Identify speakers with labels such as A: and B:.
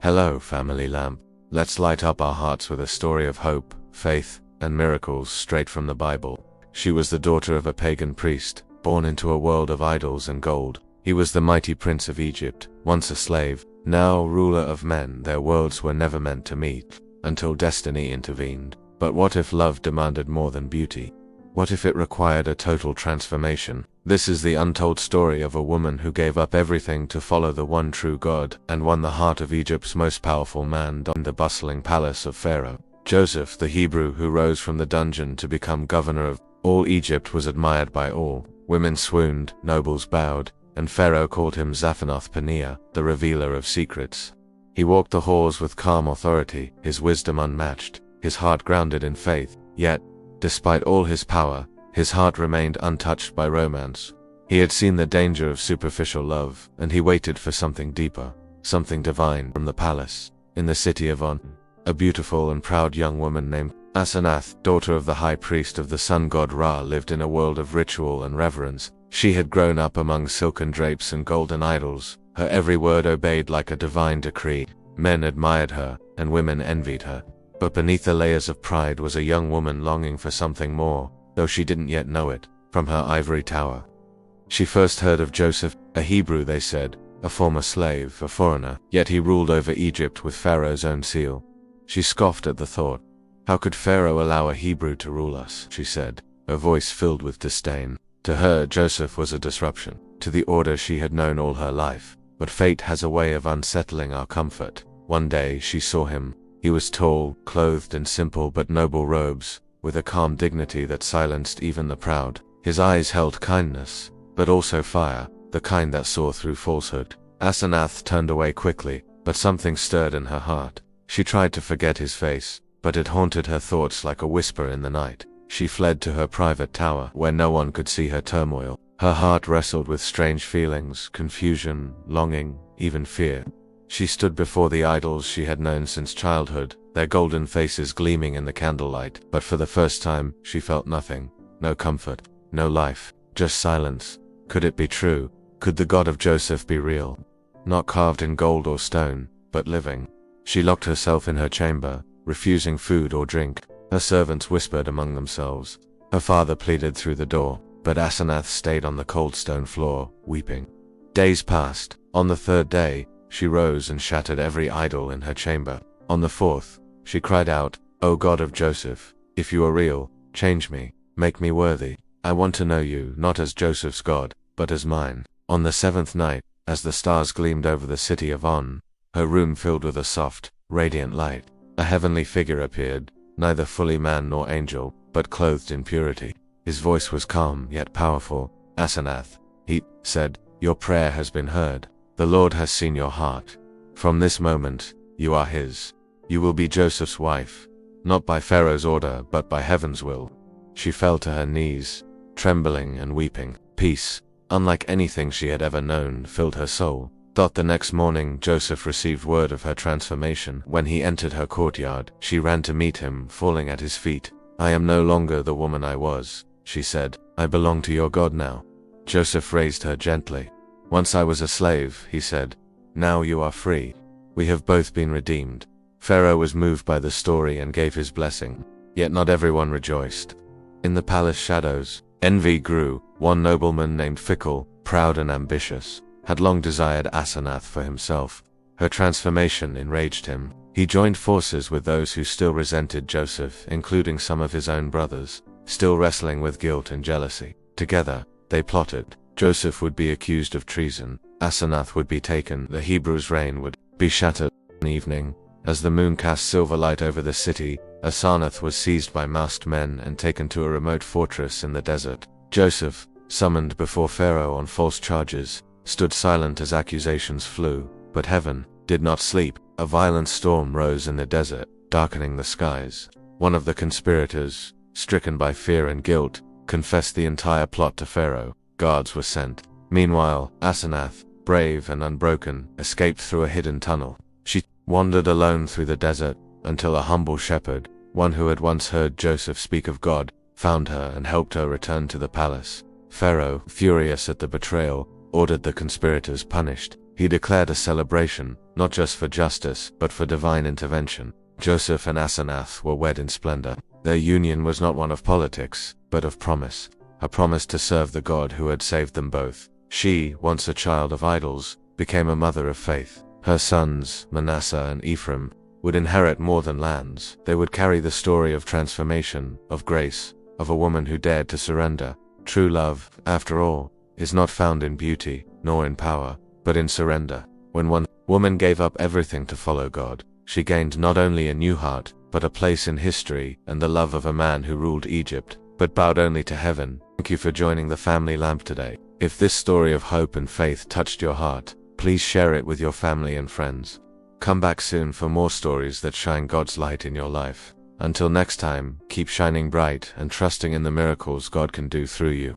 A: Hello, family lamp. Let's light up our hearts with a story of hope, faith, and miracles straight from the Bible. She was the daughter of a pagan priest, born into a world of idols and gold. He was the mighty prince of Egypt, once a slave, now ruler of men. Their worlds were never meant to meet, until destiny intervened. But what if love demanded more than beauty? What if it required a total transformation? This is the untold story of a woman who gave up everything to follow the one true God and won the heart of Egypt's most powerful man in the bustling palace of Pharaoh. Joseph, the Hebrew who rose from the dungeon to become governor of all Egypt, was admired by all. Women swooned, nobles bowed, and Pharaoh called him Asenath, the revealer of secrets. He walked the halls with calm authority, his wisdom unmatched, his heart grounded in faith. Yet, despite all his power, his heart remained untouched by romance. He had seen the danger of superficial love, and he waited for something deeper, something divine. From the palace, in the city of On, a beautiful and proud young woman named Asenath, daughter of the high priest of the sun god Ra, lived in a world of ritual and reverence. She had grown up among silken drapes and golden idols, her every word obeyed like a divine decree. Men admired her, and women envied her. But beneath the layers of pride was a young woman longing for something more, though she didn't yet know it. From her ivory tower, she first heard of Joseph, a Hebrew, they said, a former slave, a foreigner, yet he ruled over Egypt with Pharaoh's own seal. She scoffed at the thought. How could Pharaoh allow a Hebrew to rule us, she said, her voice filled with disdain. To her, Joseph was a disruption to the order she had known all her life. But fate has a way of unsettling our comfort. One day she saw him. He was tall, clothed in simple but noble robes, with a calm dignity that silenced even the proud. His eyes held kindness, but also fire, the kind that saw through falsehood. Asenath turned away quickly, but something stirred in her heart. She tried to forget his face, but it haunted her thoughts like a whisper in the night. She fled to her private tower, where no one could see her turmoil. Her heart wrestled with strange feelings, confusion, longing, even fear. She stood before the idols she had known since childhood, their golden faces gleaming in the candlelight. But for the first time, she felt nothing. No comfort, no life, just silence. Could it be true? Could the God of Joseph be real? Not carved in gold or stone, but living. She locked herself in her chamber, refusing food or drink. Her servants whispered among themselves. Her father pleaded through the door, but Asenath stayed on the cold stone floor, weeping. Days passed. On the third day, she rose and shattered every idol in her chamber. On the fourth, she cried out, "O God of Joseph, if you are real, change me, make me worthy. I want to know you, not as Joseph's God, but as mine." On the seventh night, as the stars gleamed over the city of On, her room filled with a soft, radiant light, a heavenly figure appeared, neither fully man nor angel, but clothed in purity. His voice was calm yet powerful. "Asenath," he said, "your prayer has been heard. The Lord has seen your heart. From this moment, you are his. You will be Joseph's wife, not by Pharaoh's order, but by heaven's will." She fell to her knees, trembling and weeping. Peace, unlike anything she had ever known, filled her soul. The next morning, Joseph received word of her transformation. When he entered her courtyard, she ran to meet him, falling at his feet. "I am no longer the woman I was," she said. "I belong to your God now." Joseph raised her gently. "Once I was a slave," he said. "Now you are free. We have both been redeemed." Pharaoh was moved by the story and gave his blessing. Yet not everyone rejoiced. In the palace shadows, envy grew. One nobleman named Fickle, proud and ambitious, had long desired Asenath for himself. Her transformation enraged him. He joined forces with those who still resented Joseph, including some of his own brothers, still wrestling with guilt and jealousy. Together, they plotted. Joseph would be accused of treason. Asenath would be taken. The Hebrew's reign would be shattered. One evening, as the moon cast silver light over the city, Asenath was seized by masked men and taken to a remote fortress in the desert. Joseph, summoned before Pharaoh on false charges, stood silent as accusations flew. But heaven did not sleep. A violent storm rose in the desert, darkening the skies. One of the conspirators, stricken by fear and guilt, confessed the entire plot to Pharaoh. Guards were sent. Meanwhile, Asenath, brave and unbroken, escaped through a hidden tunnel. She wandered alone through the desert, until a humble shepherd, one who had once heard Joseph speak of God, found her and helped her return to the palace. Pharaoh, furious at the betrayal, ordered the conspirators punished. He declared a celebration, not just for justice, but for divine intervention. Joseph and Asenath were wed in splendor. Their union was not one of politics, but of promise. A promise to serve the God who had saved them both. She, once a child of idols, became a mother of faith. Her sons, Manasseh and Ephraim, would inherit more than lands. They would carry the story of transformation, of grace, of a woman who dared to surrender. True love, after all, is not found in beauty, nor in power, but in surrender. When one woman gave up everything to follow God, she gained not only a new heart, but a place in history and the love of a man who ruled Egypt, but bowed only to heaven. Thank you for joining the Family Lamp today. If this story of hope and faith touched your heart, please share it with your family and friends. Come back soon for more stories that shine God's light in your life. Until next time, keep shining bright and trusting in the miracles God can do through you.